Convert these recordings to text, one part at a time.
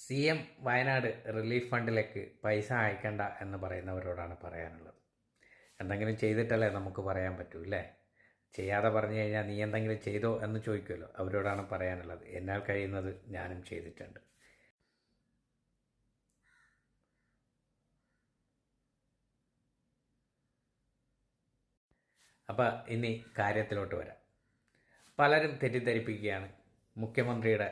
CM Wayanad relief ഫണ്ടിലേക്ക് പൈസ അയക്കണ്ട എന്ന് പറയുന്നവരോടാണ് പറയാനുള്ളത്. എന്തെങ്കിലും ചെയ്തിട്ടല്ലേ നമുക്ക് പറയാൻ പറ്റൂ, അല്ലേ? ചെയ്യാതെ പറഞ്ഞു കഴിഞ്ഞാൽ നീ എന്തെങ്കിലും ചെയ്തോ എന്ന് ചോദിക്കുമല്ലോ. അവരോടാണ് പറയാനുള്ളത്. എന്നാൽ കഴിയുന്നത് ഞാനും ചെയ്തിട്ടുണ്ട്. അപ്പോൾ ഇനി കാര്യത്തിലോട്ട് വരാം. പലരും തെറ്റിദ്ധരിപ്പിക്കുകയാണ് മുഖ്യമന്ത്രിയുടെ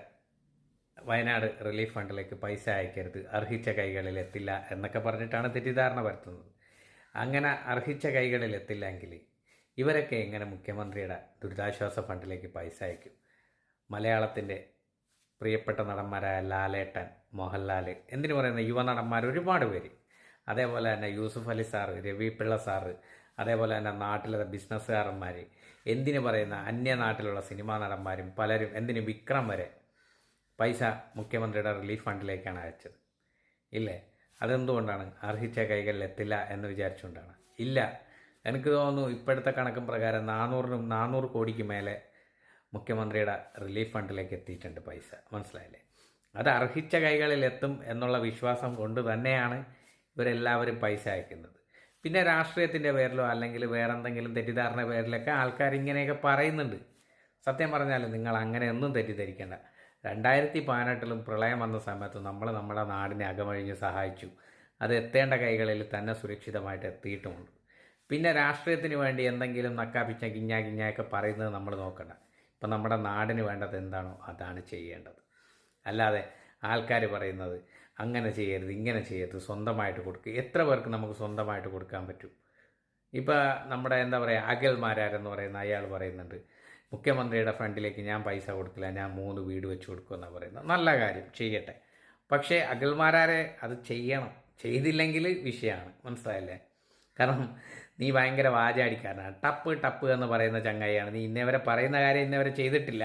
വയനാട് റിലീഫ് ഫണ്ടിലേക്ക് പൈസ അയക്കരുത്, അർഹിച്ച കൈകളിൽ എത്തില്ല എന്നൊക്കെ പറഞ്ഞിട്ടാണ് തെറ്റിദ്ധാരണ വരുത്തുന്നത്. അങ്ങനെ അർഹിച്ച കൈകളിൽ എത്തില്ലെങ്കിൽ ഇവരൊക്കെ എങ്ങനെ മുഖ്യമന്ത്രിയുടെ ദുരിതാശ്വാസ ഫണ്ടിലേക്ക് പൈസ അയക്കും? മലയാളത്തിൻ്റെ പ്രിയപ്പെട്ട നടന്മാരായ ലാലേട്ടൻ, മോഹൻലാൽ, എന്തിനു പറയുന്ന യുവനടന്മാർ ഒരുപാട് പേര്, അതേപോലെ തന്നെ യൂസുഫ് അലി സാറ്, രവി പിള്ള സാറ്, അതേപോലെ തന്നെ നാട്ടിലെ ബിസിനസ്സുകാരന്മാർ, എന്തിനു പറയുന്ന അന്യനാട്ടിലുള്ള സിനിമാ നടന്മാരും പലരും, എന്തിന് വിക്രം വരെ പൈസ മുഖ്യമന്ത്രിയുടെ റിലീഫ് ഫണ്ടിലേക്കാണ് അയച്ചത്. ഇല്ലേ? അതെന്തുകൊണ്ടാണ്? അർഹിച്ച കൈകളിൽ എത്തില്ല എന്ന് വിചാരിച്ചുകൊണ്ടാണ്? ഇല്ല, എനിക്ക് തോന്നുന്നു ഇപ്പോഴത്തെ കണക്കും പ്രകാരം 400 കോടിക്ക് മേലെ മുഖ്യമന്ത്രിയുടെ റിലീഫ് ഫണ്ടിലേക്ക് എത്തിയിട്ടുണ്ട് പൈസ. മനസ്സിലായില്ലേ? അത് അർഹിച്ച കൈകളിൽ എത്തും എന്നുള്ള വിശ്വാസം കൊണ്ട് തന്നെയാണ് ഇവരെല്ലാവരും പൈസ അയക്കുന്നത്. പിന്നെ രാഷ്ട്രീയത്തിൻ്റെ പേരിലോ അല്ലെങ്കിൽ വേറെന്തെങ്കിലും തെറ്റിദ്ധാരണ പേരിലൊക്കെ ആൾക്കാർ ഇങ്ങനെയൊക്കെ പറയുന്നുണ്ട്. സത്യം പറഞ്ഞാൽ നിങ്ങൾ അങ്ങനെയൊന്നും തെറ്റിദ്ധരിക്കേണ്ട. 2018 പ്രളയം വന്ന സമയത്ത് നമ്മൾ നമ്മുടെ നാടിനെ അകമഴിഞ്ഞ് സഹായിച്ചു. അത് എത്തേണ്ട കൈകളിൽ തന്നെ സുരക്ഷിതമായിട്ട് എത്തിയിട്ടുമുണ്ട്. പിന്നെ രാഷ്ട്രീയത്തിന് വേണ്ടി എന്തെങ്കിലും നക്കാപ്പിച്ച കിഞ്ഞായൊക്കെ പറയുന്നത് നമ്മൾ നോക്കണ്ട. ഇപ്പം നമ്മുടെ നാടിന് വേണ്ടത് എന്താണോ അതാണ് ചെയ്യേണ്ടത്. അല്ലാതെ ആൾക്കാർ പറയുന്നത് അങ്ങനെ ചെയ്യരുത്, ഇങ്ങനെ ചെയ്യരുത്, സ്വന്തമായിട്ട് കൊടുക്കുക. എത്ര പേർക്ക് നമുക്ക് സ്വന്തമായിട്ട് കൊടുക്കാൻ പറ്റും? ഇപ്പോൾ നമ്മുടെ എന്താ പറയുക, അഖിൽമാരാരെന്ന് പറയുന്ന അയാൾ പറയുന്നുണ്ട്, മുഖ്യമന്ത്രിയുടെ ഫണ്ടിലേക്ക് ഞാൻ പൈസ കൊടുക്കില്ല, ഞാൻ 3 വീട് വെച്ച് കൊടുക്കുമെന്നാണ് പറയുന്നത്. നല്ല കാര്യം, ചെയ്യട്ടെ. പക്ഷേ അഖിൽമാരെ അത് ചെയ്യണം. ചെയ്തില്ലെങ്കിൽ വിഷയമാണ്. മനസ്സിലായില്ലേ? കാരണം നീ ഭയങ്കര വാചാടിക്കാരനാണ്. ടപ്പ് എന്ന് പറയുന്ന ചങ്ങായിയാണ് നീ. ഇന്നേവരെ പറയുന്ന കാര്യം ഇന്നേവരെ ചെയ്തിട്ടില്ല.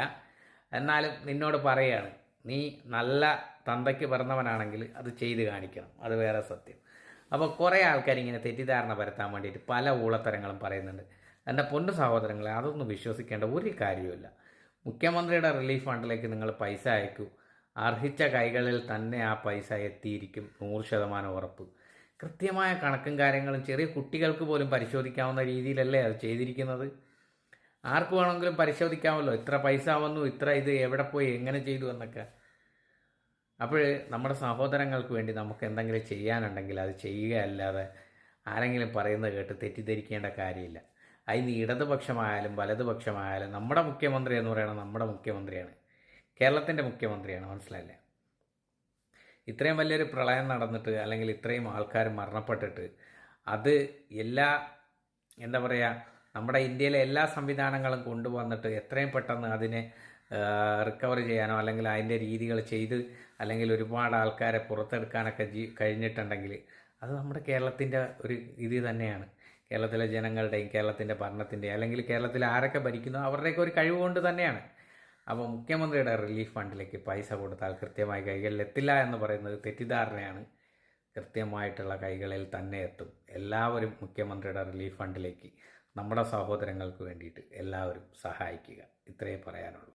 എന്നാലും നിന്നോട് പറയുകയാണ്, നീ നല്ല തന്തയ്ക്ക് പിറന്നവനാണെങ്കിൽ അത് ചെയ്ത് കാണിക്കണം. അത് വേറെ സത്യം. അപ്പോൾ കുറേ ആൾക്കാർ ഇങ്ങനെ തെറ്റിദ്ധാരണ പരത്താൻ വേണ്ടിയിട്ട് പല ഊളത്തരങ്ങളും പറയുന്നുണ്ട്. എൻ്റെ പൊന്നു സഹോദരങ്ങളെ, അതൊന്നും വിശ്വസിക്കേണ്ട ഒരു കാര്യവുമില്ല. മുഖ്യമന്ത്രിയുടെ റിലീഫ് ഫണ്ടിലേക്ക് നിങ്ങൾ പൈസ അയക്കൂ. അർഹിച്ച കൈകളിൽ തന്നെ ആ പൈസ എത്തിയിരിക്കും, 100% ഉറപ്പ്. കൃത്യമായ കണക്കും കാര്യങ്ങളും ചെറിയ കുട്ടികൾക്ക് പോലും പരിശോധിക്കാവുന്ന രീതിയിലല്ലേ അത് ചെയ്തിരിക്കുന്നത്. ആർക്ക് വേണമെങ്കിലും പരിശോധിക്കാമല്ലോ, ഇത്ര പൈസ വന്നു, ഇത്ര ഇത് എവിടെ പോയി, എങ്ങനെ ചെയ്തു എന്നൊക്കെ. അപ്പോൾ നമ്മുടെ സഹോദരങ്ങൾക്ക് വേണ്ടി നമുക്ക് എന്തെങ്കിലും ചെയ്യാനുണ്ടെങ്കിൽ അത് ചെയ്യുകയല്ലാതെ ആരെങ്കിലും പറയുന്നത് കേട്ട് തെറ്റിദ്ധരിക്കേണ്ട കാര്യമില്ല. അതിന് ഇടതുപക്ഷമായാലും വലതുപക്ഷമായാലും നമ്മുടെ മുഖ്യമന്ത്രി എന്ന് പറയുന്നത് നമ്മുടെ മുഖ്യമന്ത്രിയാണ്, കേരളത്തിൻ്റെ മുഖ്യമന്ത്രിയാണ്. മനസ്സിലായില്ലേ? ഇത്രയും വലിയൊരു പ്രളയം നടന്നിട്ട് അല്ലെങ്കിൽ ഇത്രയും ആൾക്കാർ മരണപ്പെട്ടിട്ട് അത് എന്താ പറയുക, നമ്മുടെ ഇന്ത്യയിലെ എല്ലാ സംവിധാനങ്ങളും കൊണ്ടുവന്നിട്ട് എത്രയും പെട്ടെന്ന് അതിനെ റിക്കവർ ചെയ്യാനോ അല്ലെങ്കിൽ അതിൻ്റെ രീതികൾ ചെയ്ത് അല്ലെങ്കിൽ ഒരുപാട് ആൾക്കാരെ പുറത്തെടുക്കാനൊക്കെ കഴിഞ്ഞിട്ടുണ്ടെങ്കിൽ അത് നമ്മുടെ കേരളത്തിൻ്റെ ഒരു ഇത് തന്നെയാണ്. കേരളത്തിലെ ജനങ്ങളുടെയും കേരളത്തിൻ്റെ ഭരണത്തിൻ്റെയും അല്ലെങ്കിൽ കേരളത്തിൽ ആരൊക്കെ ഭരിക്കുന്നോ അവരുടെയൊക്കെ ഒരു കഴിവ് കൊണ്ട് തന്നെയാണ്. അപ്പോൾ മുഖ്യമന്ത്രിയുടെ റിലീഫ് ഫണ്ടിലേക്ക് പൈസ കൊടുത്താൽ കൃത്യമായി കൈകളിൽ എത്തില്ല എന്ന് പറയുന്നത് തെറ്റിദ്ധാരണയാണ്. കൃത്യമായിട്ടുള്ള കൈകളിൽ തന്നെ എത്തും. എല്ലാവരും മുഖ്യമന്ത്രിയുടെ റിലീഫ് ഫണ്ടിലേക്ക് നമ്മുടെ സഹോദരങ്ങൾക്ക് വേണ്ടിയിട്ട് എല്ലാവരും സഹായിക്കുക. ഇത്രയേ പറയാനുള്ളൂ.